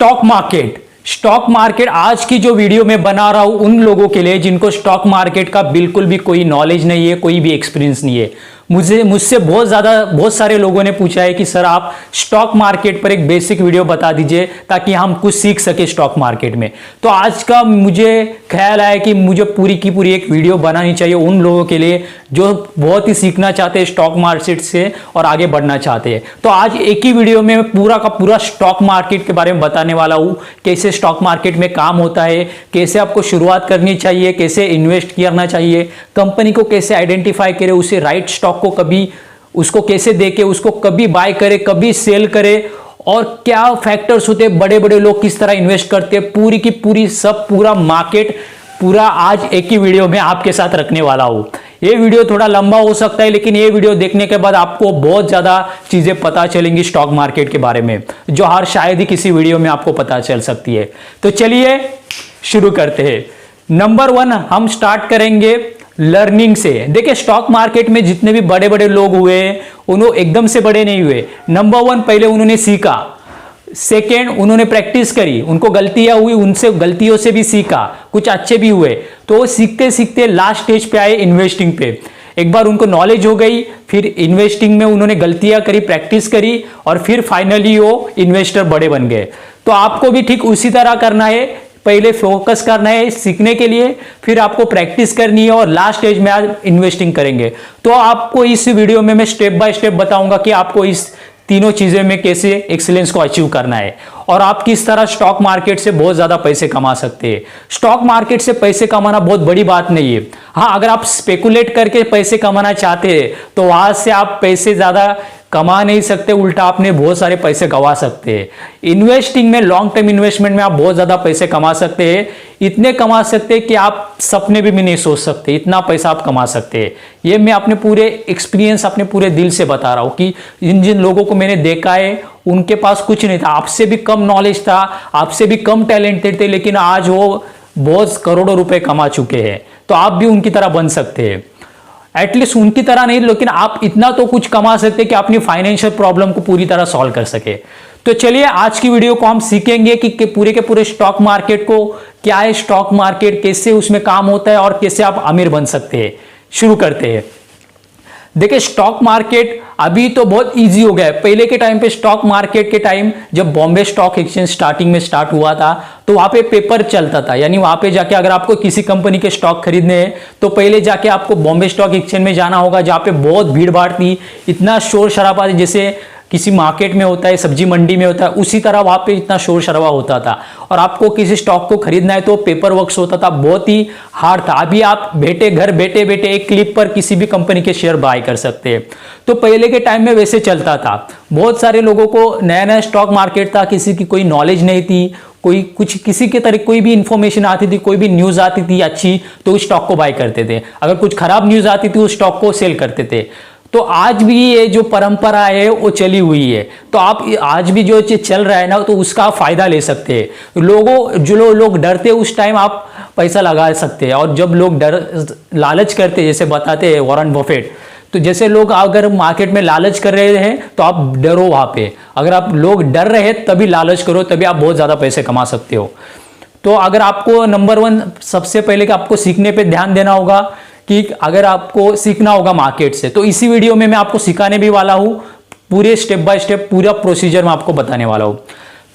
Stock market आज की जो वीडियो में बना रहा हूं उन लोगों के लिए जिनको स्टॉक मार्केट का बिल्कुल भी कोई नॉलेज नहीं है, कोई भी एक्सपीरियंस नहीं है। मुझसे बहुत सारे लोगों ने पूछा है कि सर आप स्टॉक मार्केट पर एक बेसिक वीडियो बता दीजिए ताकि हम कुछ सीख सके स्टॉक मार्केट में। तो आज का मुझे ख्याल आया कि मुझे पूरी की पूरी एक वीडियो बनानी चाहिए उन लोगों के लिए जो बहुत ही सीखना चाहते हैं स्टॉक मार्केट से और आगे बढ़ना चाहते हैं। तो आज एक ही वीडियो में पूरा का पूरा स्टॉक मार्केट के बारे में बताने वाला हूं, कैसे स्टॉक मार्केट में काम होता है, कैसे आपको शुरुआत करनी चाहिए, कैसे इन्वेस्ट करना चाहिए, कंपनी को कैसे आइडेंटिफाई करे, उसे राइट स्टॉक को कभी उसको कैसे देके उसको कभी बाय करे कभी सेल करे, और क्या फैक्टर्स होते हैं, बड़े बड़े लोग किस तरह इन्वेस्ट करते हैं, पूरी की पूरी सब पूरा मार्केट पूरा आज एक ही वीडियो में आपके साथ रखने वाला हूं। ये वीडियो थोड़ा लंबा हो सकता है लेकिन ये वीडियो देखने के बाद आपको बहुत ज्यादा चीजें पता चलेंगी स्टॉक मार्केट के बारे में जो हर शायद ही किसी वीडियो में आपको पता चल सकती है। तो चलिए शुरू करते हैं। नंबर 1 हम स्टार्ट करेंगे लर्निंग से। देखिए स्टॉक मार्केट में जितने भी बड़े बड़े लोग हुए उन्होंने एकदम से बड़े नहीं हुए। नंबर 1 पहले उन्होंने सीखा, सेकेंड उन्होंने प्रैक्टिस करी, उनको गलतियां हुई उनसे गलतियों से भी सीखा, कुछ अच्छे भी हुए, तो सीखते सीखते लास्ट स्टेज पे आए इन्वेस्टिंग पे। एक बार उनको नॉलेज हो गई, फिर इन्वेस्टिंग में उन्होंने गलतियां करी, प्रैक्टिस करी और फिर फाइनली वो इन्वेस्टर बड़े बन गए। तो आपको भी ठीक उसी तरह करना है, पहले फोकस करना है सीखने के लिए, फिर आपको प्रैक्टिस करनी है और लास्ट स्टेज में आज इन्वेस्टिंग करेंगे। तो आपको इस वीडियो में मैं स्टेप बाय स्टेप बताऊंगा कि आपको इस तीनों चीजें में कैसे एक्सीलेंस को अचीव करना है और आप किस तरह स्टॉक मार्केट से बहुत ज्यादा पैसे कमा सकते हैं। स्टॉक मार्केट से पैसे कमाना बहुत बड़ी बात नहीं है। हाँ, अगर आप स्पेकुलेट करके पैसे कमाना चाहते हैं तो वहां से आप पैसे ज्यादा कमा नहीं सकते, उल्टा आपने बहुत सारे पैसे गंवा सकते हैं। इन्वेस्टिंग में, लॉन्ग टर्म इन्वेस्टमेंट में आप बहुत ज्यादा पैसे कमा सकते हैं, इतने कमा सकते हैं कि आप सपने भी नहीं सोच सकते, इतना पैसा आप कमा सकते हैं। ये मैं अपने पूरे एक्सपीरियंस, अपने पूरे दिल से बता रहा हूं कि जिन लोगों को मैंने देखा है उनके पास कुछ नहीं था, आपसे भी कम नॉलेज था, आपसे भी कम टैलेंटेड थे, लेकिन आज वो बहुत करोड़ों रुपए कमा चुके हैं। तो आप भी उनकी तरह बन सकते हैं, एटलीस्ट उनकी तरह नहीं लेकिन आप इतना तो कुछ कमा सकते कि अपनी फाइनेंशियल प्रॉब्लम को पूरी तरह सॉल्व कर सके। तो चलिए आज की वीडियो को हम सीखेंगे कि पूरे के पूरे स्टॉक मार्केट को क्या है, स्टॉक मार्केट कैसे उसमें काम होता है और कैसे आप अमीर बन सकते हैं। शुरू करते हैं। देखिए स्टॉक मार्केट अभी तो बहुत इजी हो गया है। पहले के टाइम पे स्टॉक मार्केट के टाइम जब बॉम्बे स्टॉक एक्सचेंज स्टार्टिंग में स्टार्ट हुआ था तो वहां पे पेपर चलता था, यानी वहां पे जाके अगर आपको किसी कंपनी के स्टॉक खरीदने हैं तो पहले जाके आपको बॉम्बे स्टॉक एक्सचेंज में जाना होगा जहां पे बहुत भीड़ भाड़ थी, इतना शोर शराबा जैसे किसी मार्केट में होता है, सब्जी मंडी में होता है, उसी तरह वहां पे इतना शोर शराबा होता था। और आपको किसी स्टॉक को खरीदना है तो पेपर वर्क होता था, बहुत ही हार्ड था। अभी आप घर बैठे बैठे एक क्लिक पर किसी भी कंपनी के शेयर बाय कर सकते हैं। तो पहले के टाइम में वैसे चलता था। बहुत सारे लोगों को नया नया स्टॉक मार्केट था, किसी की कोई नॉलेज नहीं थी, कोई कुछ किसी के तरह कोई भी इंफॉर्मेशन आती थी, कोई भी न्यूज आती थी अच्छी तो उस स्टॉक को बाय करते थे, अगर कुछ खराब न्यूज आती थी उस स्टॉक को सेल करते थे। तो आज भी ये जो परंपरा है वो चली हुई है। तो आप आज भी जो चल रहा है ना तो उसका फायदा ले सकते हैं। जो लोग डरते हैं उस टाइम आप पैसा लगा सकते हैं, और जब लोग लालच करते हैं, जैसे बताते हैं वॉरेन बफेट, तो जैसे लोग अगर मार्केट में लालच कर रहे हैं तो आप डरो वहां पे। अगर आप लोग डर रहे हैं तभी लालच करो, तभी आप बहुत ज्यादा पैसे कमा सकते हो। तो अगर आपको नंबर 1 सबसे पहले कि आपको सीखने पे ध्यान देना होगा कि अगर आपको सीखना होगा मार्केट से, तो इसी वीडियो में मैं आपको सिखाने भी वाला हूं, पूरे स्टेप बाय स्टेप पूरा प्रोसीजर में आपको बताने वाला हूं।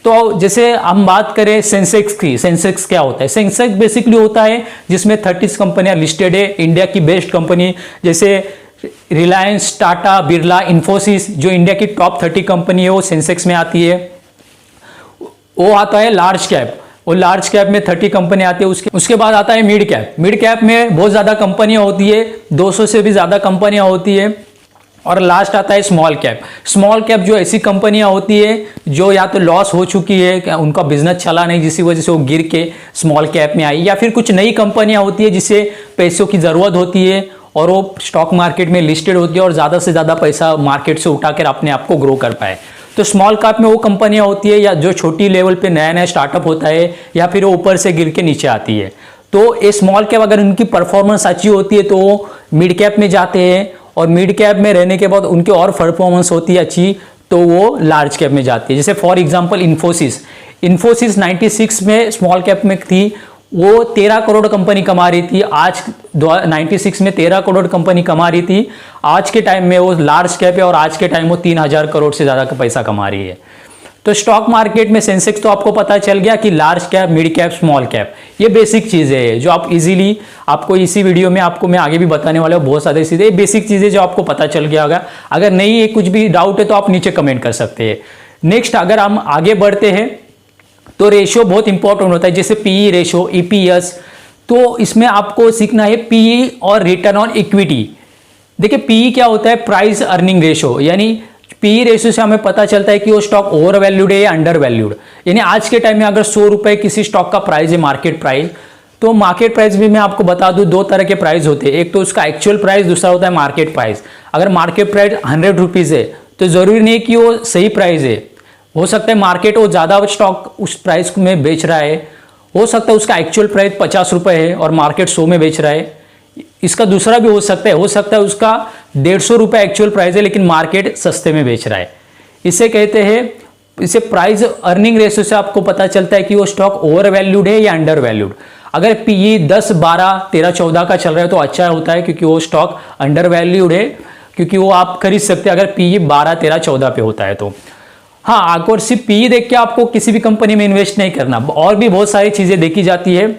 तो जैसे हम बात करें सेंसेक्स की, सेंसेक्स क्या होता है? सेंसेक्स बेसिकली होता है जिसमें 30 कंपनियां लिस्टेड है, इंडिया की बेस्ट कंपनी जैसे रिलायंस, टाटा, बिरला, इन्फोसिस, जो इंडिया की टॉप 30 कंपनी है वो सेंसेक्स में आती है। वो आता है लार्ज कैप, वो लार्ज कैप में 30 कंपनी आती है। उसके बाद आता है मिड कैप। मिड कैप में बहुत ज्यादा कंपनियां होती है, 200 से भी ज्यादा कंपनियां होती है। और लास्ट आता है स्मॉल कैप। स्मॉल कैप जो ऐसी कंपनियां होती है जो या तो लॉस हो चुकी है, उनका बिजनेस चला नहीं जिसकी वजह से वो गिर के स्मॉल कैप में आई, या फिर कुछ नई कंपनियां होती है जिसे पैसों की जरूरत होती है और वो स्टॉक मार्केट में लिस्टेड होती है और ज्यादा से ज्यादा पैसा मार्केट से उठाकर अपने आप को ग्रो कर पाए। तो स्मॉल कैप में वो कंपनियां होती है या जो छोटी लेवल पे नया नया स्टार्टअप होता है, या फिर वो ऊपर से गिर के नीचे आती है। तो ये स्मॉल कैप अगर उनकी परफॉर्मेंस अच्छी होती है तो वो मिड कैप में जाते हैं, और मिड कैप में रहने के बाद उनकी और परफॉर्मेंस होती है अच्छी तो वो लार्ज कैप में जाती है। जैसे फॉर एग्जांपल इन्फोसिस, इन्फोसिस 96 में स्मॉल कैप में थी, वो 13 करोड़ कंपनी कमा रही थी। आज 96 में 13 करोड़ कंपनी कमा रही थी, आज के टाइम में वो लार्ज कैप है और आज के टाइम वो 3000 करोड़ से ज़्यादा का पैसा कमा रही है। तो स्टॉक मार्केट में सेंसेक्स तो आपको पता चल गया कि large cap, mid cap, small cap, ये बेसिक चीज़ें हैं जो आप इजीली, आपको इसी वीडियो में आपको मैं आगे भी बताने वाला हूँ बहुत सारी चीज़ें, बेसिक चीज़ें जो आपको पता चल गया होगा। अगर नहीं है, कुछ भी डाउट है तो आप नीचे कमेंट कर सकते हैं। नेक्स्ट अगर हम आगे बढ़ते हैं तो रेशियो बहुत इंपॉर्टेंट होता है, जैसे पीई रेशियो, ईपीएस। तो इसमें आपको सीखना है पीई और रिटर्न ऑन इक्विटी। देखिए पीई क्या होता है, प्राइस अर्निंग रेशियो, यानी पीई रेशियो से हमें पता चलता है कि वो स्टॉक ओवर वैल्यूड है या अंडर वैल्यूड। यानी आज के टाइम में अगर 100 रुपए किसी स्टॉक का प्राइस है, मार्केट प्राइस, तो मार्केट प्राइस भी मैं आपको बता दूं, दो तरह के प्राइस होते हैं, एक तो उसका एक्चुअल प्राइस, दूसरा होता है मार्केट प्राइस। अगर मार्केट प्राइस 100 रुपीज है तो जरूरी नहीं कि वो सही प्राइस है, हो सकता है मार्केट वो ज्यादा स्टॉक उस प्राइस में बेच रहा है, हो सकता है उसका एक्चुअल प्राइस 50 रुपए है और मार्केट 100 में बेच रहा है। इसका दूसरा भी हो सकता है उसका 150 रुपए एक्चुअल प्राइस है लेकिन मार्केट सस्ते में बेच रहा है। इसे कहते हैं, इसे प्राइस अर्निंग रेशियो से आपको पता चलता है कि वो स्टॉक ओवर वैल्यूड है या अंडर वैल्यूड। अगर पीई 10, 12, 13, 14 का चल रहा है तो अच्छा होता है, क्योंकि वो स्टॉक अंडर वैल्यूड है, क्योंकि वो आप खरीद सकते हैं अगर पीई 12, 13, 14 पे होता है तो। हाँ, आपको सिर्फ पीई देख के आपको किसी भी कंपनी में इन्वेस्ट नहीं करना, और भी बहुत सारी चीजें देखी जाती है।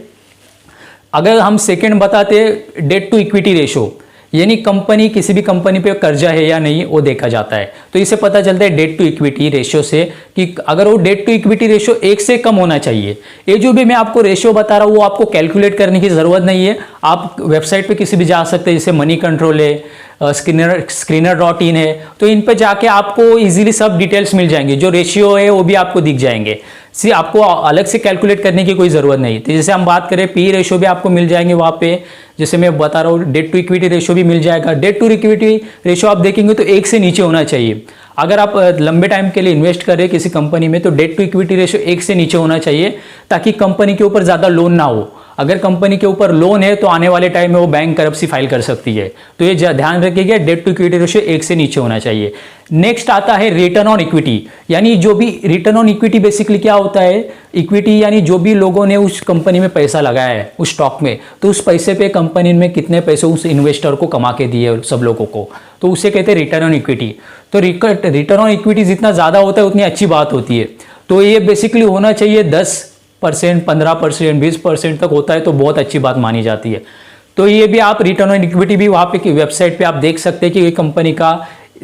अगर हम सेकंड बताते हैं डेट टू इक्विटी रेशियो, यानी कंपनी, किसी भी कंपनी पे कर्जा है या नहीं वो देखा जाता है। तो इससे पता चलता है डेट टू इक्विटी रेशियो से कि अगर वो डेट टू इक्विटी रेशियो 1 से कम होना चाहिए। ये जो भी मैं आपको रेशियो बता रहा हूँ वो आपको कैलकुलेट करने की जरूरत नहीं है, आप वेबसाइट पे किसी भी जा सकते हैं, जैसे मनी कंट्रोल है, स्क्रीनर.इन है, तो इन पे जाके आपको इजीली सब डिटेल्स मिल जाएंगे, जो रेशियो है वो भी आपको दिख जाएंगे। सी आपको अलग से कैलकुलेट करने की कोई जरूरत नहीं। तो जैसे हम बात करें पी रेशियो भी आपको मिल जाएंगे वहाँ पे, जैसे मैं बता रहा हूँ डेट टू इक्विटी रेशियो भी मिल जाएगा। डेट टू इक्विटी रेशियो आप देखेंगे तो 1 से नीचे होना चाहिए। अगर आप लंबे टाइम के लिए इन्वेस्ट कर रहे हैं किसी कंपनी में तो डेट टू इक्विटी रेशियो 1 से नीचे होना चाहिए, ताकि कंपनी के ऊपर ज्यादा लोन ना हो। अगर कंपनी के ऊपर लोन है तो आने वाले टाइम में वो बैंक करप्सी फाइल कर सकती है, तो ये ध्यान रखिएगा, डेट टू इक्विटी रेशियो 1 से नीचे होना चाहिए। नेक्स्ट आता है रिटर्न ऑन इक्विटी, यानी जो भी रिटर्न ऑन इक्विटी बेसिकली क्या होता है, इक्विटी यानी जो भी लोगों ने उस कंपनी में पैसा लगाया है उस स्टॉक में, तो उस पैसे पे कंपनी में कितने पैसे उस इन्वेस्टर को कमा के दिए सब लोगों को, तो उसे कहते हैं रिटर्न ऑन इक्विटी। तो रिटर्न ऑन इक्विटी जितना ज्यादा होता है उतनी अच्छी बात होती है। तो ये बेसिकली होना चाहिए 10%, 15%, 20% तक होता है तो बहुत अच्छी बात मानी जाती है। तो ये भी आप रिटर्न ऑन इक्विटी भी वहाँ पे वेबसाइट पे आप देख सकते हैं कि ये कंपनी का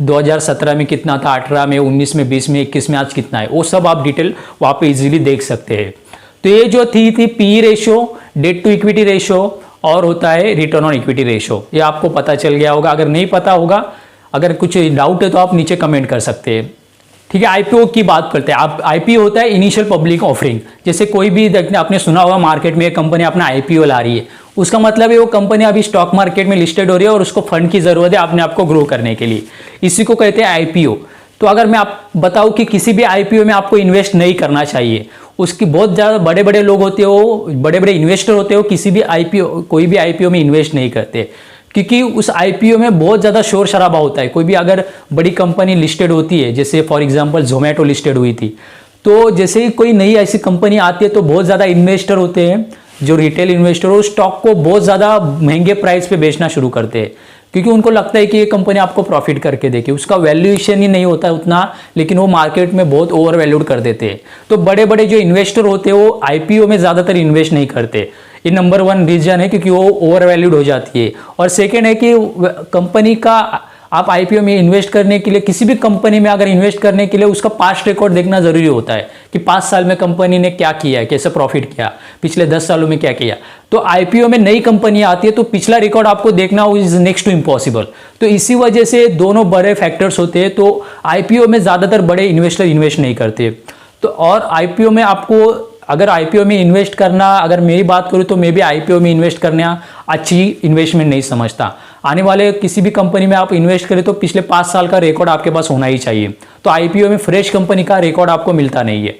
2017 में कितना था, 18 में, 19 में, 20 में, 21 में आज कितना है, वो सब आप डिटेल वहाँ पे इजीली देख सकते हैं। तो ये जो थी P ratio, debt to equity ratio और होता है रिटर्न ऑन इक्विटी रेशियो, ये आपको पता चल गया होगा। अगर नहीं पता होगा, अगर कुछ डाउट है तो आप नीचे कमेंट कर सकते हैं। ठीक है, आईपीओ की बात करते हैं। आप आईपीओ होता है इनिशियल पब्लिक ऑफरिंग। जैसे कोई भी आपने सुना होगा मार्केट में एक कंपनी अपना आईपीओ ला रही है, उसका मतलब है वो कंपनी अभी स्टॉक मार्केट में लिस्टेड हो रही है और उसको फंड की जरूरत है अपने आप को ग्रो करने के लिए, इसी को कहते हैं आईपीओ। तो अगर मैं आप बताऊं कि किसी भी आईपीओ में आपको इन्वेस्ट नहीं करना चाहिए, उसकी बहुत ज्यादा बड़े बड़े लोग होते हो, बड़े बड़े इन्वेस्टर होते हो, किसी भी आईपीओ, कोई भी आईपीओ में इन्वेस्ट नहीं करते, क्योंकि उस आईपीओ में बहुत ज़्यादा शोर शराबा होता है। कोई भी अगर बड़ी कंपनी लिस्टेड होती है, जैसे फॉर एग्जांपल जोमेटो लिस्टेड हुई थी, तो जैसे ही कोई नई ऐसी कंपनी आती है तो बहुत ज़्यादा इन्वेस्टर होते हैं, जो रिटेल इन्वेस्टर हो, स्टॉक को बहुत ज़्यादा महंगे प्राइस पे बेचना शुरू करते हैं, क्योंकि उनको लगता है कि ये कंपनी आपको प्रॉफिट करके देगी। उसका वैल्यूएशन ही नहीं होता उतना, लेकिन वो मार्केट में बहुत ओवर वैल्यूड कर देते हैं। तो बड़े बड़े जो इन्वेस्टर होते हैं वो आईपीओ में ज़्यादातर इन्वेस्ट नहीं करते। ये नंबर 1 रीजन है, क्योंकि वो ओवर वैल्यूड हो जाती है। और सेकेंड है कि कंपनी का आप आईपीओ में इन्वेस्ट करने के लिए, किसी भी कंपनी में अगर इन्वेस्ट करने के लिए उसका पास्ट रिकॉर्ड देखना जरूरी होता है कि 5 साल में कंपनी ने क्या किया है, कैसे प्रॉफिट किया, पिछले 10 सालों में क्या किया। तो आईपीओ में नई कंपनी आती है तो पिछला रिकॉर्ड आपको देखना इज नेक्स्ट टू इम्पॉसिबल। तो इसी वजह से दोनों बड़े फैक्टर्स होते हैं, तो आईपीओ में ज्यादातर बड़े इन्वेस्टर इन्वेस्ट नहीं करते। तो और आईपीओ में आपको अगर आईपीओ में इन्वेस्ट करना, अगर मेरी बात करूं तो मैं भी आईपीओ में इन्वेस्ट करना अच्छी इन्वेस्टमेंट नहीं समझता। आने वाले किसी भी कंपनी में आप इन्वेस्ट करें तो पिछले 5 साल का रिकॉर्ड आपके पास होना ही चाहिए। तो आईपीओ में फ्रेश कंपनी का रिकॉर्ड आपको मिलता नहीं है।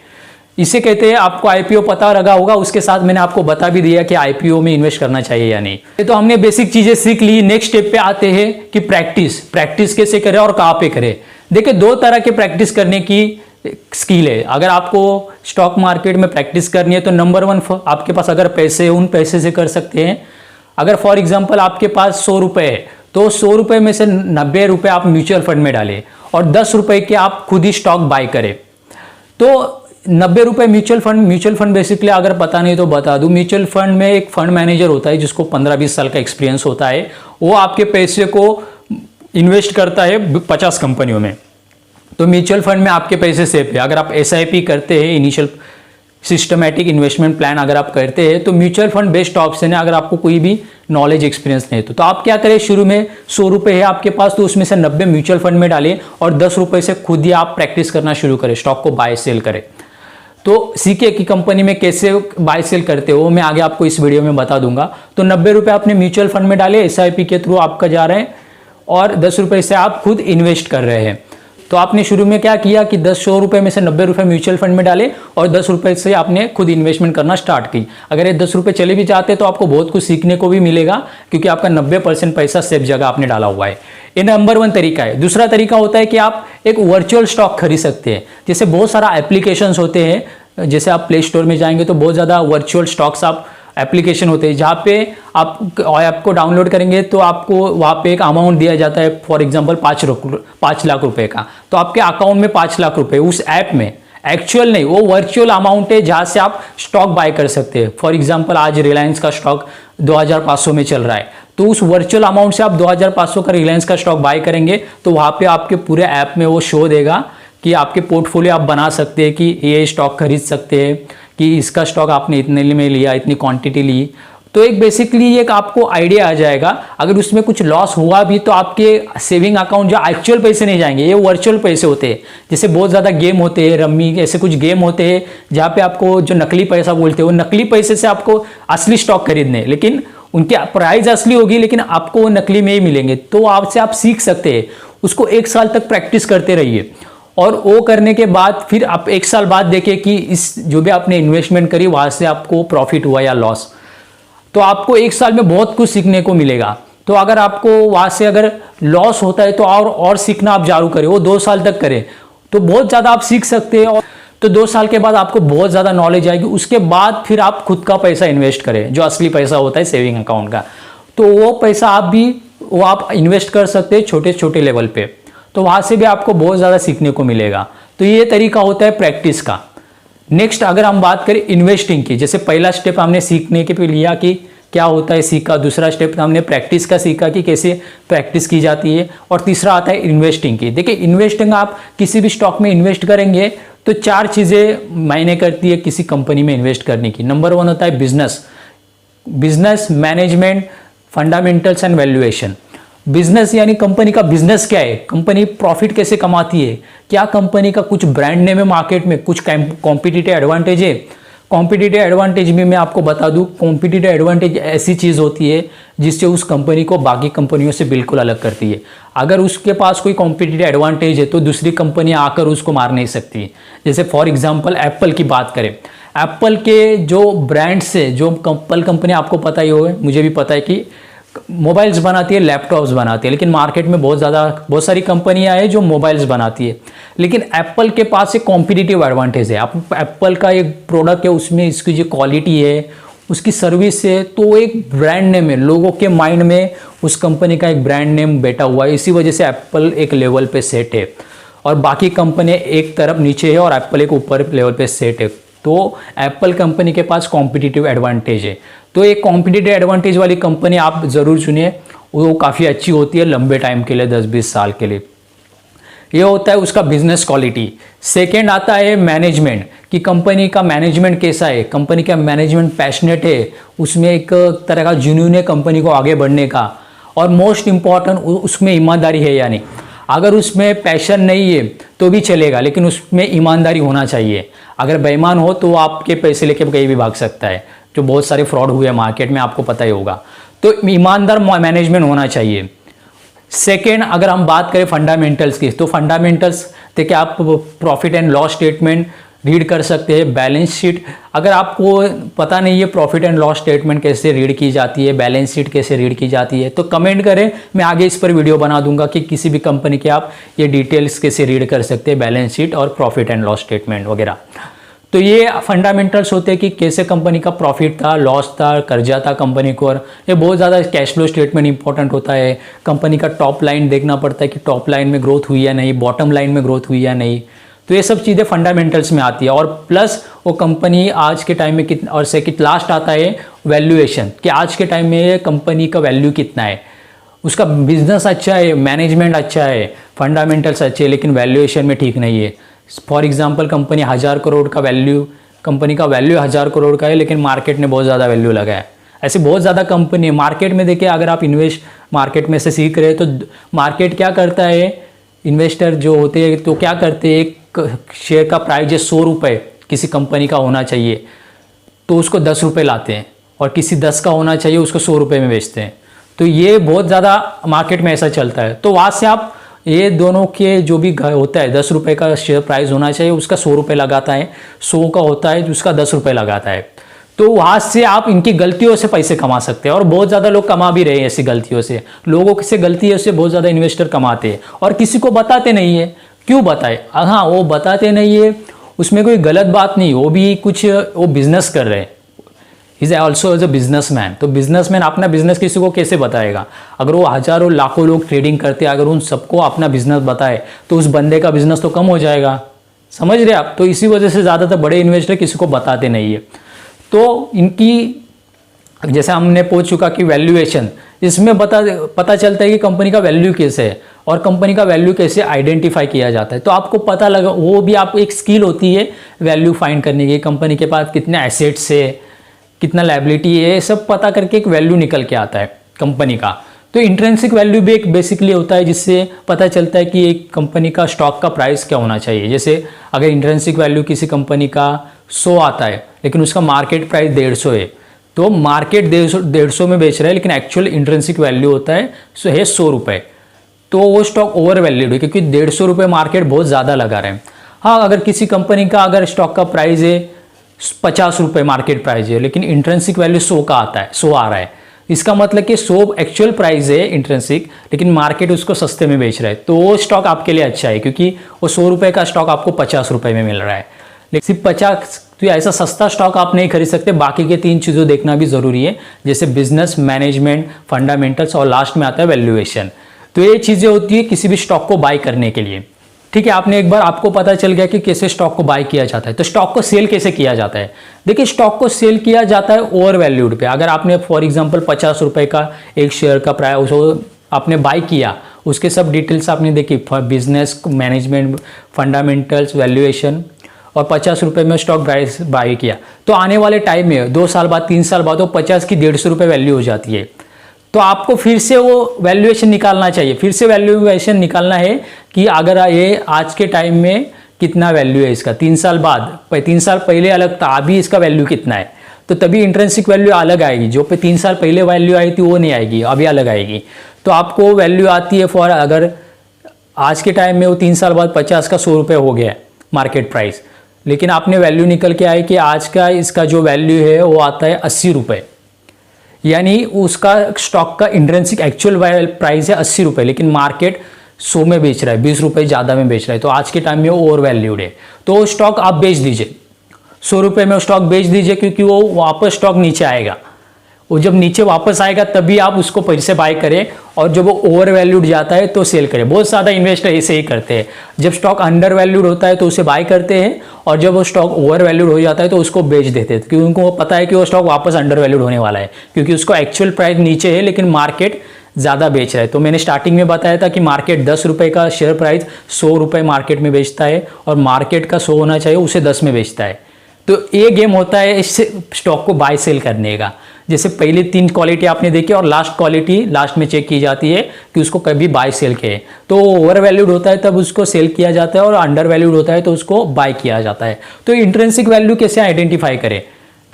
इसे कहते हैं, आपको आईपीओ पता लगा होगा, उसके साथ मैंने आपको बता भी दिया कि आईपीओ में इन्वेस्ट करना चाहिए या नहीं। तो हमने बेसिक चीजें सीख ली। नेक्स्ट स्टेप पे आते हैं कि प्रैक्टिस कैसे करें और कहाँ पे करें। देखिए 2 तरह के प्रैक्टिस करने की स्किल है। अगर आपको स्टॉक मार्केट में प्रैक्टिस करनी है तो नंबर 1 आपके पास अगर पैसे है उन पैसे से कर सकते हैं। अगर फॉर एग्जांपल आपके पास 100 रुपये है तो 100 रुपये में से 90 रुपये आप म्यूचुअल फंड में डालें और 10 रुपये के आप खुद ही स्टॉक बाय करें। तो 90 रुपये म्यूचुअल फंड बेसिकली अगर पता नहीं तो बता दूं, म्यूचुअल फंड में एक फंड मैनेजर होता है जिसको 15-20 साल का एक्सपीरियंस होता है। वो आपके पैसे को इन्वेस्ट करता है 50 कंपनियों में। तो म्यूचुअल फंड में आपके पैसे सेफ है। अगर आप SIP करते हैं, इनिशियल सिस्टमैटिक इन्वेस्टमेंट प्लान अगर आप करते हैं तो म्यूचुअल फंड बेस्ट ऑप्शन है। अगर आपको कोई भी नॉलेज एक्सपीरियंस नहीं तो आप क्या करें, शुरू में 100 रुपये है आपके पास तो उसमें से 90 म्यूचुअल फंड में डालें और 10 रुपये से खुद ही आप प्रैक्टिस करना शुरू करें, स्टॉक को बाय सेल करें। तो सीखे कि कंपनी में कैसे बाय सेल करते हो मैं आगे आपको इस वीडियो में बता दूंगा। तो 90 रुपये आपने म्यूचुअल फंड में डाले, SIP के थ्रू आपका जा रहे हैं और 10 रुपये से आप खुद इन्वेस्ट कर रहे हैं। तो आपने शुरू में क्या किया कि 100 रुपये में से 90 रुपये म्यूचुअल फंड में डाले और 10 रुपये से आपने खुद इन्वेस्टमेंट करना स्टार्ट की। अगर ये 10 रुपये चले भी जाते तो आपको बहुत कुछ सीखने को भी मिलेगा क्योंकि आपका 90% पैसा सेफ जगह आपने डाला हुआ है। ये नंबर 1 तरीका है। दूसरा तरीका होता है कि आप एक वर्चुअल स्टॉक खरीद सकते हैं। जैसे बहुत सारा एप्लीकेशंस होते हैं, जैसे आप प्ले स्टोर में जाएंगे तो बहुत ज़्यादा वर्चुअल स्टॉक्स आप एप्लीकेशन होते हैं जहाँ पे आप ऐप को डाउनलोड करेंगे तो आपको वहाँ पे एक अमाउंट दिया जाता है, फॉर एग्जांपल 5 लाख रुपए का। तो आपके अकाउंट में 5 लाख रुपए उस ऐप में, एक्चुअल नहीं, वो वर्चुअल अमाउंट है जहाँ से आप स्टॉक बाय कर सकते हैं। फॉर एग्जांपल आज रिलायंस का स्टॉक 2500 में चल रहा है तो उस वर्चुअल अमाउंट से आप 2500 का रिलायंस का स्टॉक बाय करेंगे तो वहाँ पे आपके पूरे ऐप में वो शो देगा कि आपके पोर्टफोलियो आप बना सकते हैं कि ये स्टॉक खरीद सकते हैं कि इसका स्टॉक आपने इतने में लिया, इतनी क्वांटिटी ली। तो एक बेसिकली एक आपको आइडिया आ जाएगा। अगर उसमें कुछ लॉस हुआ भी तो आपके सेविंग अकाउंट जो एक्चुअल पैसे नहीं जाएंगे, ये वर्चुअल पैसे होते हैं। जैसे बहुत ज़्यादा गेम होते हैं, रम्मी ऐसे कुछ गेम होते हैं जहाँ पे आपको जो नकली पैसा बोलते हैं वो नकली पैसे से आपको असली स्टॉक खरीदने, लेकिन उनकी प्राइस असली होगी लेकिन आपको वो नकली में ही मिलेंगे। तो आपसे आप सीख सकते हैं, उसको 1 साल तक प्रैक्टिस करते रहिए और वो करने के बाद फिर आप 1 साल बाद देखें कि इस जो भी आपने इन्वेस्टमेंट करी वहां से आपको प्रॉफिट हुआ या लॉस। तो आपको 1 साल में बहुत कुछ सीखने को मिलेगा। तो अगर आपको वहां से अगर लॉस होता है तो और सीखना आप जारू करें, वो 2 साल तक करें तो बहुत ज़्यादा आप सीख सकते हैं। और तो 2 साल के बाद आपको बहुत ज़्यादा नॉलेज आएगी। उसके बाद फिर आप खुद का पैसा इन्वेस्ट करें, जो असली पैसा होता है सेविंग अकाउंट का। तो वो पैसा आप इन्वेस्ट कर सकते हैं छोटे छोटे लेवल पे। तो वहां से भी आपको बहुत ज़्यादा सीखने को मिलेगा। तो ये तरीका होता है प्रैक्टिस का। नेक्स्ट अगर हम बात करें इन्वेस्टिंग की, जैसे पहला स्टेप हमने सीखने के पे लिया कि क्या होता है सीखा, दूसरा स्टेप हमने प्रैक्टिस का सीखा कि कैसे प्रैक्टिस की जाती है, और तीसरा आता है इन्वेस्टिंग की। देखिए इन्वेस्टिंग आप किसी भी स्टॉक में इन्वेस्ट करेंगे तो 4 चीज़ें मायने करती है किसी कंपनी में इन्वेस्ट करने की। नंबर 1 होता है business management, fundamentals and valuation. Business यानी कंपनी का बिजनेस क्या है, कंपनी प्रॉफिट कैसे कमाती है, क्या कंपनी का कुछ ब्रांड नेम है मार्केट में, कुछ कॉम्पिटिटिव एडवांटेज है। कॉम्पिटिटिव एडवांटेज में मैं आपको बता दूं, कॉम्पिटिटिव एडवांटेज ऐसी चीज़ होती है जिससे उस कंपनी को बाकी कंपनियों से बिल्कुल अलग करती है। अगर उसके पास कोई कॉम्पिटिटिव एडवांटेज है तो दूसरी कंपनी आकर उसको मार नहीं सकती। जैसे फॉर एग्जांपल एप्पल की बात करें, एप्पल के जो ब्रांड्स है, जो एप्पल कंपनी आपको पता ही होगा, मुझे भी पता है कि मोबाइल्स बनाती है, लैपटॉप्स बनाती है, लेकिन मार्केट में बहुत सारी कंपनियां हैं जो मोबाइल्स बनाती है, लेकिन एप्पल के पास एक कॉम्पिटिटिव एडवांटेज है। एप्पल का एक प्रोडक्ट है, उसमें इसकी जो क्वालिटी है, उसकी सर्विस है, तो एक ब्रांड नेम है, लोगों के माइंड में उस कंपनी का एक ब्रांड नेम बैठा हुआ है। इसी वजह से एप्पल एक लेवल पे सेट है और बाकी कंपनी एक तरफ नीचे है और एप्पल एक ऊपर लेवल पे सेट है। तो एप्पल कंपनी के पास कॉम्पिटिटिव एडवांटेज है। तो एक कॉम्पिटिटिव एडवांटेज वाली कंपनी आप ज़रूर चुनिए, वो काफ़ी अच्छी होती है लंबे टाइम के लिए, 10-20 साल के लिए। ये होता है उसका बिजनेस क्वालिटी। सेकेंड आता है मैनेजमेंट, कि कंपनी का मैनेजमेंट कैसा है, कंपनी का मैनेजमेंट पैशनेट है, उसमें एक तरह का जुनून है कंपनी को आगे बढ़ने का। और मोस्ट इम्पॉर्टेंट उसमें ईमानदारी है या नहीं। अगर उसमें पैशन नहीं है तो भी चलेगा, लेकिन उसमें ईमानदारी होना चाहिए। अगर बेईमान हो तो आपके पैसे लेके कहीं भी भाग सकता है, जो बहुत सारे फ्रॉड हुए मार्केट में, आपको पता ही होगा। तो ईमानदार मैनेजमेंट होना चाहिए। सेकेंड, अगर हम बात करें फंडामेंटल्स की, तो फंडामेंटल्स देखिए आप profit and loss statement read कर सकते हैं बैलेंस शीट। अगर आपको पता नहीं है प्रॉफिट एंड लॉस स्टेटमेंट कैसे रीड की जाती है, बैलेंस शीट कैसे रीड की जाती है, तो कमेंट करें, मैं आगे इस पर वीडियो बना दूंगा कि किसी भी कंपनी के आप ये डिटेल्स कैसे रीड कर सकते हैं, बैलेंस शीट और प्रॉफिट एंड लॉस स्टेटमेंट वगैरह। तो ये फंडामेंटल्स होते हैं कि कैसे कंपनी का प्रॉफिट था, लॉस था, कर्जा था कंपनी को, और ये बहुत ज़्यादा कैश फ्लो स्टेटमेंट इंपॉर्टेंट होता है। कंपनी का टॉप लाइन देखना पड़ता है कि टॉप लाइन में ग्रोथ हुई या नहीं, बॉटम लाइन में ग्रोथ हुई या नहीं। तो ये सब चीज़ें फंडामेंटल्स में आती है। और प्लस वो कंपनी आज के टाइम में कितना, और सेकंड लास्ट आता है वैल्यूएशन, कि आज के टाइम में कंपनी का वैल्यू कितना है, उसका बिजनेस अच्छा है, मैनेजमेंट अच्छा है, फंडामेंटल्स अच्छे है, लेकिन वैल्यूएशन में ठीक नहीं है। फॉर एग्जांपल कंपनी 1000 करोड़ का वैल्यू, कंपनी का वैल्यू 1000 करोड़ का है, लेकिन मार्केट ने बहुत ज़्यादा वैल्यू लगाया है। ऐसे बहुत ज़्यादा कंपनी है मार्केट में। देखिए अगर आप इन्वेस्ट मार्केट में से सीख रहे हैं तो मार्केट क्या करता है, इन्वेस्टर जो होते हैं तो क्या करते हैं, एक शेयर का प्राइस है 100 रुपये किसी कंपनी का होना चाहिए तो उसको 10 रुपये लाते हैं, और किसी 10 का होना चाहिए उसको 100 रुपये में बेचते हैं। तो ये बहुत ज़्यादा मार्केट में ऐसा चलता है। तो वहाँ से आप ये दोनों के जो भी होता है 10 रुपये का शेयर प्राइस होना चाहिए, उसका 100 रुपये लगाता है, 100 का होता है उसका 10 रुपये लगाता है। तो वहाँ से आप इनकी गलतियों से पैसे कमा सकते हैं, और बहुत ज़्यादा लोग कमा भी रहे हैं ऐसी गलतियों से। लोगों से गलतियों से बहुत ज़्यादा इन्वेस्टर कमाते हैं और किसी को बताते नहीं है। क्यों बताए? हाँ, वो बताते नहीं है, उसमें कोई गलत बात नहीं, वो भी कुछ वो बिजनेस कर रहे हैं। Is also as a businessman. तो बिजनेसमैन अपना बिजनेस किसी को कैसे बताएगा? अगर वो हजारों लाखों लोग ट्रेडिंग करते हैं, अगर उन सबको अपना बिजनेस बताए तो उस बंदे का बिजनेस तो कम हो जाएगा। समझ रहे आप? तो इसी वजह से ज़्यादातर बड़े इन्वेस्टर किसी को बताते नहीं है। तो इनकी जैसे हमने पूछ चुका कि वैल्यूएशन, इसमें पता चलता है कि कंपनी का वैल्यू कैसे है और कंपनी का वैल्यू कैसे आइडेंटिफाई किया जाता है। तो आपको पता लगा, वो भी आप एक स्किल होती है वैल्यू फाइंड करने की। कंपनी के पास कितने एसेट्स है, कितना लायबिलिटी है, सब पता करके एक वैल्यू निकल के आता है कंपनी का। तो इंट्रिंसिक वैल्यू भी एक बेसिकली होता है जिससे पता चलता है कि एक कंपनी का स्टॉक का प्राइस क्या होना चाहिए। जैसे अगर इंट्रिंसिक वैल्यू किसी कंपनी का 100 आता है लेकिन उसका मार्केट प्राइस 150 है, तो मार्केट 150 में बेच रहा है, लेकिन एक्चुअल इंट्रिंसिक वैल्यू होता है 100 रुपये, तो वो स्टॉक ओवर वैल्यूड है क्योंकि 150 रुपये मार्केट बहुत ज़्यादा लगा रहे हैं। हाँ, अगर किसी कंपनी का अगर स्टॉक का प्राइस है 50 रुपये मार्केट प्राइस है, लेकिन इंट्रिंसिक वैल्यू 100 का आता है, 100 आ रहा है, इसका मतलब कि 100 एक्चुअल प्राइस है इंट्रिंसिक, लेकिन मार्केट उसको सस्ते में बेच रहा है, तो वो स्टॉक आपके लिए अच्छा है क्योंकि वो 100 रुपये का स्टॉक आपको 50 रुपये में मिल रहा है। लेकिन सिर्फ 50, तो ऐसा सस्ता स्टॉक आप नहीं खरीद सकते। बाकी के 3 चीज़ों देखना भी ज़रूरी है, जैसे बिजनेस, मैनेजमेंट, फंडामेंटल्स, और लास्ट में आता है वैल्यूएशन। तो ये चीज़ें होती है किसी भी स्टॉक को बाय करने के लिए। ठीक है, आपने एक बार आपको पता चल गया कि कैसे स्टॉक को बाय किया जाता है, तो स्टॉक को सेल कैसे किया जाता है? देखिए, स्टॉक को सेल किया जाता है ओवर वैल्यूड पे। अगर आपने फॉर एग्जांपल 50 रुपये का एक शेयर का प्राइस उसको आपने बाय किया, उसके सब डिटेल्स आपने देखी, बिजनेस, मैनेजमेंट, फंडामेंटल्स, वैल्यूएशन, और 50 रुपये में स्टॉक प्राइस बाय किया, तो आने वाले टाइम में 2 साल बाद, 3 साल बाद वो 50 की 150 रुपये वैल्यू हो जाती है। तो आपको फिर से वो वैल्यूएशन निकालना चाहिए, फिर से वैल्यूएशन निकालना है कि अगर ये आज के टाइम में कितना वैल्यू है इसका, 3 साल बाद, 3 साल पहले अलग था, अभी इसका वैल्यू कितना है, तो तभी इंट्रिंसिक वैल्यू अलग आएगी। जो पे 3 साल पहले वैल्यू आई थी वो नहीं आएगी, अभी अलग आएगी। तो आपको वैल्यू आती है फॉर, अगर आज के टाइम में वो 3 साल बाद 50 का 100 रुपये हो गया मार्केट प्राइस, लेकिन आपने वैल्यू निकल के आए कि आज का इसका जो वैल्यू है वो आता है 80 रुपये, यानी उसका स्टॉक का इंट्रिंसिक एक्चुअल प्राइस है 80 रुपये, लेकिन मार्केट 100 में बेच रहा है, 20 रुपये ज़्यादा में बेच रहा है, तो आज के टाइम में वो ओवर वैल्यूड है। तो वो स्टॉक आप बेच दीजिए, 100 रुपये में स्टॉक बेच दीजिए, क्योंकि वो वापस स्टॉक नीचे आएगा। वो जब नीचे वापस आएगा तभी आप उसको फिर से बाय करें, और जब वो ओवर वैल्यूड जाता है तो सेल करें। बहुत ज़्यादा इन्वेस्टर ऐसे ही करते हैं, जब स्टॉक अंडर वैल्यूड होता है तो उसे बाय करते हैं, और जब वो स्टॉक ओवर वैल्यूड हो जाता है तो उसको बेच देते हैं, क्योंकि उनको पता है कि वो स्टॉक वापस अंडर वैल्यूड होने वाला है, क्योंकि उसको एक्चुअल प्राइस नीचे है लेकिन मार्केट ज़्यादा बेच रहा है। तो मैंने स्टार्टिंग में बताया था कि मार्केट 10 रुपये का शेयर प्राइस 100 रुपये मार्केट में बेचता है, और मार्केट का 100 होना चाहिए, उसे 10 में बेचता है। तो ये गेम होता है इस स्टॉक को बाय सेल करने का। जैसे पहले 3 क्वालिटी आपने देखी, और लास्ट क्वालिटी लास्ट में चेक की जाती है कि उसको कभी बाय सेल किए। तो ओवर वैल्यूड होता है तब उसको सेल किया जाता है, और अंडर वैल्यूड होता है तो उसको बाय किया जाता है। तो इंट्रिंसिक वैल्यू कैसे आइडेंटिफाई करें?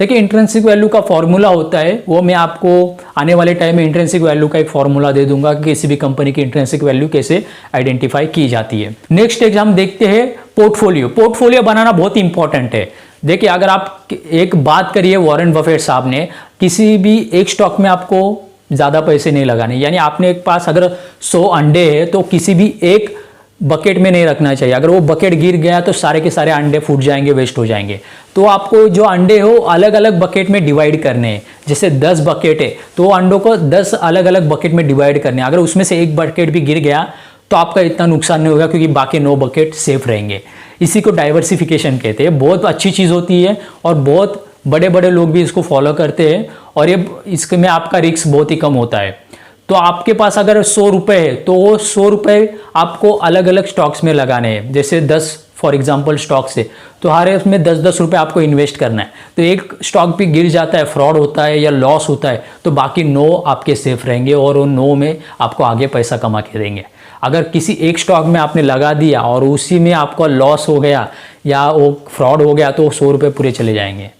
देखिए इंट्रिंसिक वैल्यू का फॉर्मूला होता है, वो मैं आपको आने वाले टाइम में इंट्रिंसिक वैल्यू का एक फॉर्मूला दे दूंगा कि किसी भी कंपनी की इंट्रिंसिक वैल्यू कैसे आइडेंटिफाई की जाती है। नेक्स्ट एग्जाम देखते हैं पोर्टफोलियो। पोर्टफोलियो बनाना बहुत इंपॉर्टेंट है। देखिए अगर आप एक बात करिए, वॉरेन बफेट साहब ने किसी भी एक स्टॉक में आपको ज़्यादा पैसे नहीं लगाने, यानी आपने एक पास अगर 100 अंडे है तो किसी भी एक बकेट में नहीं रखना चाहिए। अगर वो बकेट गिर गया तो सारे के सारे अंडे फूट जाएंगे, वेस्ट हो जाएंगे। तो आपको जो अंडे हो अलग अलग बकेट में डिवाइड करने हैं। जैसे 10 बकेट है तो अंडों को 10 अलग अलग बकेट में डिवाइड करने हैं। अगर उसमें से एक बकेट भी गिर गया तो आपका इतना नुकसान नहीं होगा, क्योंकि बाकी 9 बकेट सेफ रहेंगे। इसी को डाइवर्सिफिकेशन कहते हैं। बहुत अच्छी चीज़ होती है और बहुत बड़े बड़े लोग भी इसको फॉलो करते हैं, और ये इसमें आपका रिस्क बहुत ही कम होता है। तो आपके पास अगर 100 रुपये है तो वो 100 रुपये आपको अलग अलग स्टॉक्स में लगाने हैं। जैसे 10 फॉर एग्जांपल स्टॉक्स है तो हर एक में 10-10 रुपये आपको इन्वेस्ट करना है। तो एक स्टॉक भी गिर जाता है, फ्रॉड होता है या लॉस होता है, तो बाकी 9 आपके सेफ रहेंगे और उन 9 में आपको आगे पैसा कमा के देंगे। अगर किसी एक स्टॉक में आपने लगा दिया और उसी में आपका लॉस हो गया या वो फ्रॉड हो गया तो 100 रुपये पूरे चले जाएंगे।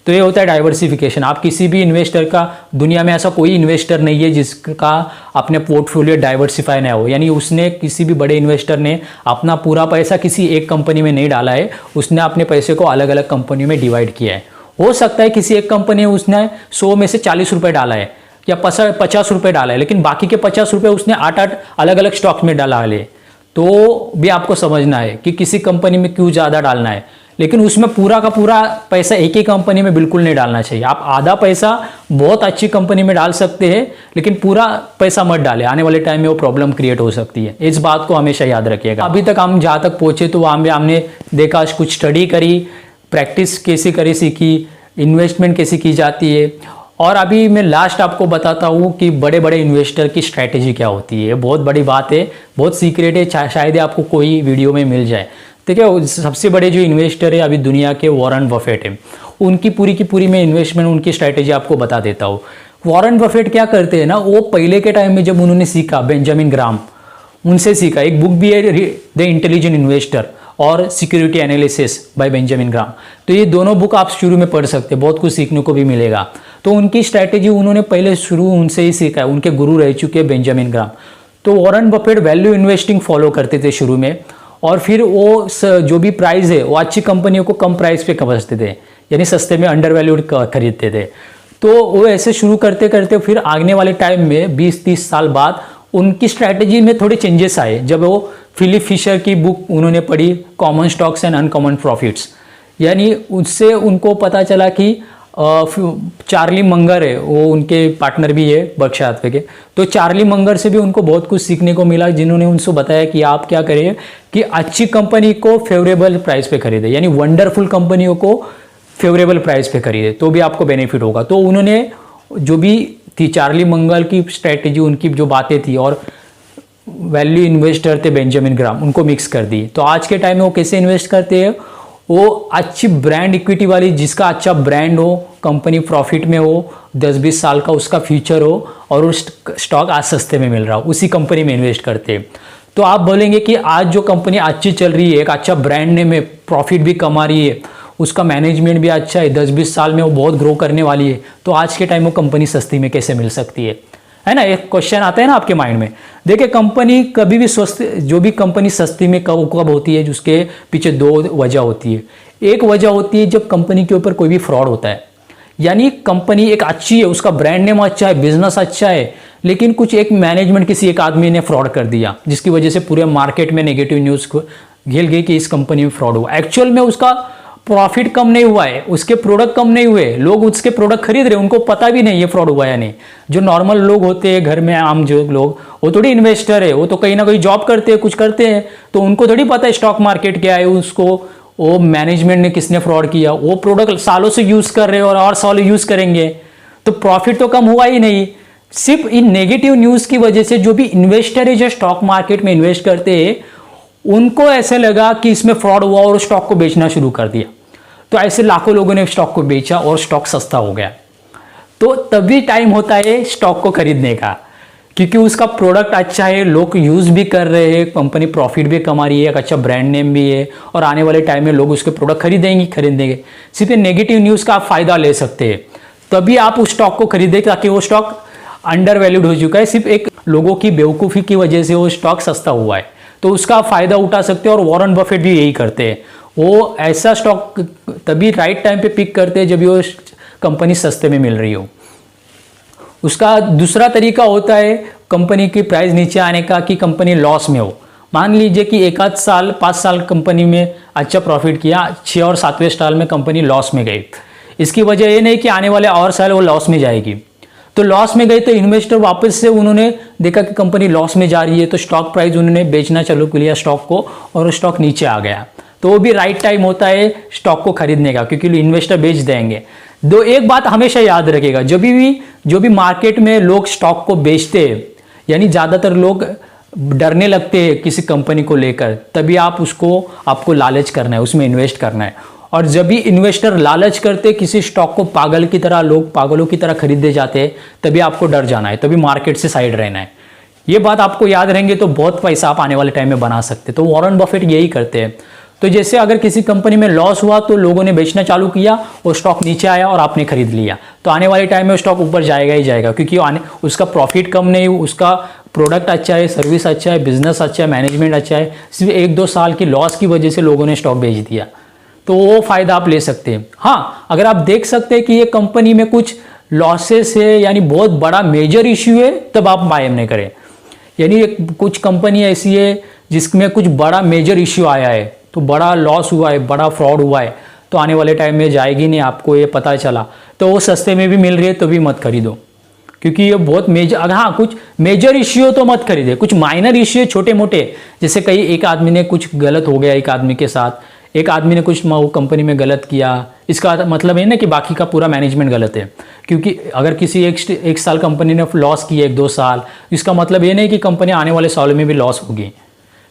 तो ये होता है डाइवर्सिफिकेशन। आप किसी भी इन्वेस्टर का, दुनिया में ऐसा कोई इन्वेस्टर नहीं है जिसका अपने पोर्टफोलियो डाइवर्सिफाई ना हो, यानी उसने किसी भी बड़े इन्वेस्टर ने अपना पूरा पैसा किसी एक कंपनी में नहीं डाला है, उसने अपने पैसे को अलग अलग कंपनियों में डिवाइड किया है। हो सकता है किसी एक कंपनी में उसने 100 में से 40 रुपये डाला है या 50 रुपये डाला है, लेकिन बाकी के 50 रुपये उसने 8-8 अलग अलग स्टॉक में डाला है। तो भी आपको समझना है कि किसी कंपनी में क्यों ज़्यादा डालना है, लेकिन उसमें पूरा का पूरा पैसा एक ही कंपनी में बिल्कुल नहीं डालना चाहिए। आप आधा पैसा बहुत अच्छी कंपनी में डाल सकते हैं, लेकिन पूरा पैसा मत डालें, आने वाले टाइम में वो प्रॉब्लम क्रिएट हो सकती है। इस बात को हमेशा याद रखिएगा। अभी तक हम जहाँ तक पहुँचे तो वहाँ में हमने देखा, कुछ स्टडी करी, प्रैक्टिस कैसे करी सीखी, इन्वेस्टमेंट कैसे की जाती है, और अभी मैं लास्ट आपको बताता हूँ कि बड़े बड़े इन्वेस्टर की स्ट्रैटेजी क्या होती है। बहुत बड़ी बात है, बहुत सीक्रेट है, शायद आपको कोई वीडियो में मिल जाए। देखिए सबसे बड़े जो इन्वेस्टर है अभी दुनिया के, वॉरेन बफेट है। उनकी पूरी की पूरी मैं इन्वेस्टमेंट, उनकी स्ट्रैटेजी आपको बता देता हूँ। वॉरेन बफेट क्या करते हैं ना, वो पहले के टाइम में जब उन्होंने सीखा, बेंजामिन ग्राम उनसे सीखा। एक बुक भी है द इंटेलिजेंट इन्वेस्टर और सिक्योरिटी एनालिसिस बाय बेंजामिन ग्राम। तो ये दोनों बुक आप शुरू में पढ़ सकते हैं, बहुत कुछ सीखने को भी मिलेगा। तो उनकी स्ट्रैटेजी उन्होंने पहले शुरू उनसे ही सीखा है, उनके गुरु रह चुके हैं बेंजामिन ग्राम। तो Warren Buffett value investing follow करते थे शुरू में, और फिर वो जो भी प्राइस है वो अच्छी कंपनियों को कम प्राइस पे खरीदते थे, यानी सस्ते में अंडर वैल्यूड खरीदते थे। तो वो ऐसे शुरू करते करते फिर आने वाले टाइम में 20-30 साल बाद उनकी स्ट्रैटेजी में थोड़े चेंजेस आए। जब वो फिलिप फिशर की बुक उन्होंने पढ़ी, common stocks and uncommon profits, यानी उससे उनको पता चला कि चार्ली मंगर है, वो उनके पार्टनर भी है बर्कशायर हाथवे के। तो चार्ली मंगर से भी उनको बहुत कुछ सीखने को मिला, जिन्होंने उनको बताया कि आप क्या करिए कि अच्छी कंपनी को फेवरेबल प्राइस पे खरीदे, यानी वंडरफुल कंपनियों को फेवरेबल प्राइस पे खरीदे तो भी आपको बेनिफिट होगा। तो उन्होंने जो भी थी चार्ली मंगर की स्ट्रैटेजी, उनकी जो बातें थी, और वैल्यू इन्वेस्टर थे बेंजामिन ग्राम, उनको मिक्स कर दी। तो आज के टाइम में वो कैसे इन्वेस्ट करते हैं, वो अच्छी ब्रांड इक्विटी वाली, जिसका अच्छा ब्रांड हो, कंपनी प्रॉफिट में हो, 10-20 साल का उसका फ्यूचर हो, और उस स्टॉक आज सस्ते में मिल रहा हो, उसी कंपनी में इन्वेस्ट करते हैं। तो आप बोलेंगे कि आज जो कंपनी अच्छी चल रही है, एक अच्छा ब्रांड नेम है, प्रॉफिट भी कमा रही है, उसका मैनेजमेंट भी अच्छा है, 10-20 साल में वो बहुत ग्रो करने वाली है, तो आज के टाइम वो कंपनी सस्ती में कैसे मिल सकती है ना। एक क्वेश्चन आता है ना आपके माइंड में। देखिए कंपनी कभी भी सस्ती, जो भी कंपनी सस्ती में कब होती है, जिसके पीछे 2 वजह होती है। एक वजह होती है जब कंपनी के ऊपर कोई भी फ्रॉड होता है, यानी कंपनी एक अच्छी है, उसका ब्रांड नेम अच्छा है, बिजनेस अच्छा है, लेकिन कुछ एक मैनेजमेंट किसी एक आदमी ने फ्रॉड कर दिया, जिसकी वजह से पूरे मार्केट में नेगेटिव न्यूज़ घेर गई कि इस कंपनी में फ्रॉड हुआ। एक्चुअल में उसका प्रॉफिट कम नहीं हुआ है, उसके प्रोडक्ट कम नहीं हुए, लोग उसके प्रोडक्ट खरीद रहे, उनको पता भी नहीं ये फ्रॉड हुआ या नहीं। जो नॉर्मल लोग होते हैं घर में, आम जो लोग, वो थोड़ी इन्वेस्टर है, वो तो कहीं ना कहीं जॉब करते हैं, कुछ करते हैं, तो उनको थोड़ी पता है स्टॉक मार्केट क्या है, उसको वो मैनेजमेंट ने किसने फ्रॉड किया। वो प्रोडक्ट सालों से यूज कर रहे हैं और सालों यूज करेंगे, तो प्रॉफिट तो कम हुआ ही नहीं। सिर्फ इन नेगेटिव न्यूज की वजह से जो भी इन्वेस्टर है, जो स्टॉक मार्केट में इन्वेस्ट करते हैं, उनको ऐसे लगा कि इसमें फ्रॉड हुआ और स्टॉक को बेचना शुरू कर दिया। तो ऐसे लाखों लोगों ने स्टॉक को बेचा और स्टॉक सस्ता हो गया। तो तभी टाइम होता है स्टॉक को खरीदने का। क्योंकि उसका प्रोडक्ट अच्छा है, लोग यूज़ भी कर रहे हैं, कंपनी प्रॉफिट भी कमा रही है, एक अच्छा ब्रांड नेम भी है और आने वाले टाइम में लोग उसके प्रोडक्ट खरीदेंगे। सिर्फ नेगेटिव न्यूज़ का आप फायदा ले सकते हैं, तभी आप उस स्टॉक को खरीदें ताकि वो स्टॉक अंडर वैल्यूड हो चुका है, सिर्फ एक लोगों की बेवकूफ़ी की वजह से वो स्टॉक सस्ता हुआ है, तो उसका फायदा उठा सकते हैं। और वॉरेन बफेट भी यही करते हैं, वो ऐसा स्टॉक तभी राइट टाइम पे पिक करते हैं जब वो कंपनी सस्ते में मिल रही हो। उसका दूसरा तरीका होता है कंपनी की प्राइस नीचे आने का, कि कंपनी लॉस में हो। मान लीजिए कि एक आध साल 5 साल कंपनी में अच्छा प्रॉफिट किया, 6 और 7वें साल में कंपनी लॉस में गई। इसकी वजह ये नहीं कि आने वाले और साल वो लॉस में जाएगी, तो लॉस में गई तो इन्वेस्टर वापस से उन्होंने देखा कि कंपनी लॉस में जा रही है, तो स्टॉक प्राइस उन्होंने बेचना चालू कर लिया स्टॉक को, और स्टॉक नीचे आ गया। तो वो भी राइट टाइम होता है स्टॉक को खरीदने का, क्योंकि इन्वेस्टर बेच देंगे। एक बात हमेशा याद रखेगा, जो भी मार्केट में लोग स्टॉक को बेचते हैं, यानी ज़्यादातर लोग डरने लगते हैं किसी कंपनी को लेकर, तभी आपको लालच करना है, उसमें इन्वेस्ट करना है। और जब भी इन्वेस्टर लालच करते किसी स्टॉक को लोग पागलों की तरह खरीदे जाते हैं, तभी आपको डर जाना है, तभी मार्केट से साइड रहना है। ये बात आपको याद रहेंगे तो बहुत पैसा आप आने वाले टाइम में बना सकते। तो वॉरेन बफेट यही करते हैं। तो जैसे अगर किसी कंपनी में लॉस हुआ तो लोगों ने बेचना चालू किया, वो स्टॉक नीचे आया और आपने खरीद लिया, तो आने वाले टाइम में स्टॉक ऊपर जाएगा ही जाएगा, क्योंकि उसका प्रॉफिट कम नहीं, उसका प्रोडक्ट अच्छा है, सर्विस अच्छा है, बिजनेस अच्छा है, मैनेजमेंट अच्छा है। सिर्फ 1-2 साल की लॉस की वजह से लोगों ने स्टॉक बेच दिया, तो वो फायदा आप ले सकते हैं। हाँ, अगर आप देख सकते हैं कि ये कंपनी में कुछ लॉसेस है, यानी बहुत बड़ा मेजर इश्यू है, तब आप बाय नहीं करें। यानी कुछ कंपनी ऐसी है जिसमें कुछ बड़ा मेजर इश्यू आया है, तो बड़ा लॉस हुआ है, बड़ा फ्रॉड हुआ है, तो आने वाले टाइम में जाएगी नहीं, आपको ये पता चला, तो वो सस्ते में भी मिल रही है तो भी मत खरीदो, क्योंकि ये बहुत मेजर। अगर हाँ कुछ मेजर इश्यू हो तो मत खरीदे, कुछ माइनर इश्यू छोटे मोटे, जैसे एक आदमी ने कुछ गलत हो गया, एक आदमी के साथ, एक आदमी ने कुछ कंपनी में गलत किया, इसका मतलब है ना कि बाकी का पूरा मैनेजमेंट गलत है। क्योंकि अगर किसी एक साल कंपनी ने लॉस किया, 1-2 साल, इसका मतलब ये नहीं कि कंपनी आने वाले सालों में भी लॉस होगी।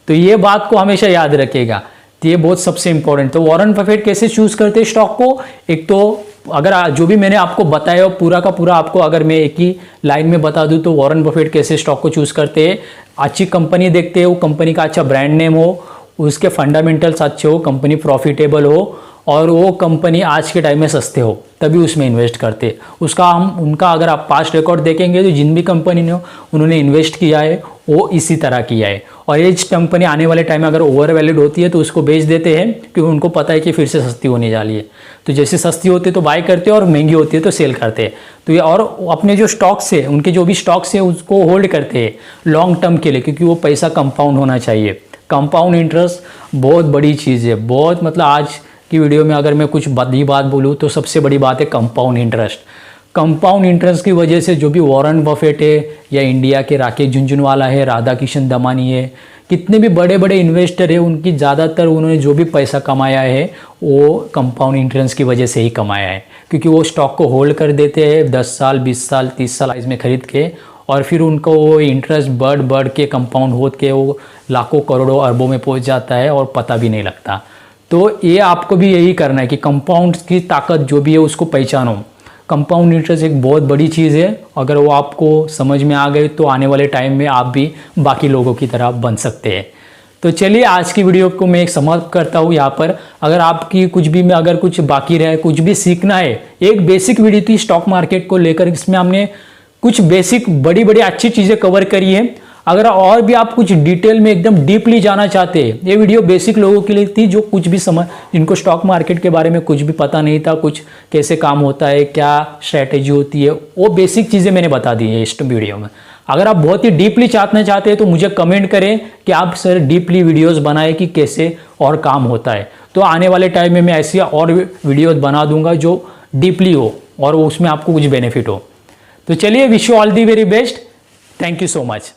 तो ये बात को हमेशा याद रखिएगा, तो ये बहुत सबसे इंपॉर्टेंट। तो वॉरेन बफेट कैसे चूज करते हैं स्टॉक को, एक तो अगर जो भी मैंने आपको बताया हो पूरा का पूरा आपको अगर मैं एक ही लाइन में बता दूं, तो वॉरेन बफेट कैसे स्टॉक को चूज करते हैं, अच्छी कंपनी देखते हैं, वो कंपनी का अच्छा ब्रांड नेम हो, उसके फंडामेंटल्स अच्छे हो, कंपनी प्रॉफिटेबल हो, और वो कंपनी आज के टाइम में सस्ते हो, तभी उसमें इन्वेस्ट करते। उनका अगर आप पास्ट रिकॉर्ड देखेंगे तो जिन भी कंपनी ने उन्होंने इन्वेस्ट किया है वो इसी तरह किया है। और ये कंपनी आने वाले टाइम में अगर ओवर वैल्यूड होती है तो उसको बेच देते हैं, क्योंकि उनको पता है कि फिर से सस्ती होने जा रही है। तो जैसे सस्ती होती है तो बाय करते हैं, और महंगी होती है तो सेल करते हैं। तो ये और अपने जो स्टॉक्स है, उनके जो भी स्टॉक्स है उसको होल्ड करते हैं लॉन्ग टर्म के लिए, क्योंकि वो पैसा कंपाउंड होना चाहिए। कंपाउंड इंटरेस्ट बहुत बड़ी चीज़ है, बहुत मतलब आज की वीडियो में अगर मैं कुछ बड़ी बात बोलूँ तो सबसे बड़ी बात है कंपाउंड इंटरेस्ट। कंपाउंड इंटरेस्ट की वजह से जो भी वॉरेन बफेट है, या इंडिया के राकेश झुनझुनवाला है, राधा किशन दमानी है, कितने भी बड़े बड़े इन्वेस्टर है, उनकी ज़्यादातर उन्होंने जो भी पैसा कमाया है वो कंपाउंड इंटरेस्ट की वजह से ही कमाया है। क्योंकि वो स्टॉक को होल्ड कर देते हैं 10 साल 20 साल 30 साल इसमें खरीद के, और फिर उनको वो इंटरेस्ट बढ़ के कंपाउंड हो के वो लाखों करोड़ों अरबों में पहुंच जाता है और पता भी नहीं लगता। तो ये आपको भी यही करना है कि कंपाउंड की ताकत जो भी है उसको पहचानो। कंपाउंड इंटरेस्ट एक बहुत बड़ी चीज़ है, अगर वो आपको समझ में आ गई तो आने वाले टाइम में आप भी बाकी लोगों की तरह बन सकते हैं। तो चलिए आज की वीडियो को मैं एक समाप्त करता हूँ यहाँ पर। अगर आपकी कुछ भी में अगर कुछ बाकी रहे, कुछ भी सीखना है, एक बेसिक वीडियो थी स्टॉक मार्केट को लेकर, इसमें हमने कुछ बेसिक बड़ी बड़ी अच्छी चीज़ें कवर करी है। अगर और भी आप कुछ डिटेल में एकदम डीपली जाना चाहते हैं, ये वीडियो बेसिक लोगों के लिए थी जो कुछ भी जिनको स्टॉक मार्केट के बारे में कुछ भी पता नहीं था, कुछ कैसे काम होता है, क्या स्ट्रैटेजी होती है, वो बेसिक चीज़ें मैंने बता दी है इस वीडियो में। अगर आप बहुत ही डीपली जानना चाहते हैं तो मुझे कमेंट करें कि आप सर डीपली वीडियोस बनाए कि कैसे और काम होता है। तो आने वाले टाइम में मैं ऐसी और वीडियोस बना दूंगा जो डीपली हो और उसमें आपको कुछ बेनिफिट हो। तो चलिए, wish you all the very best. Thank you so much.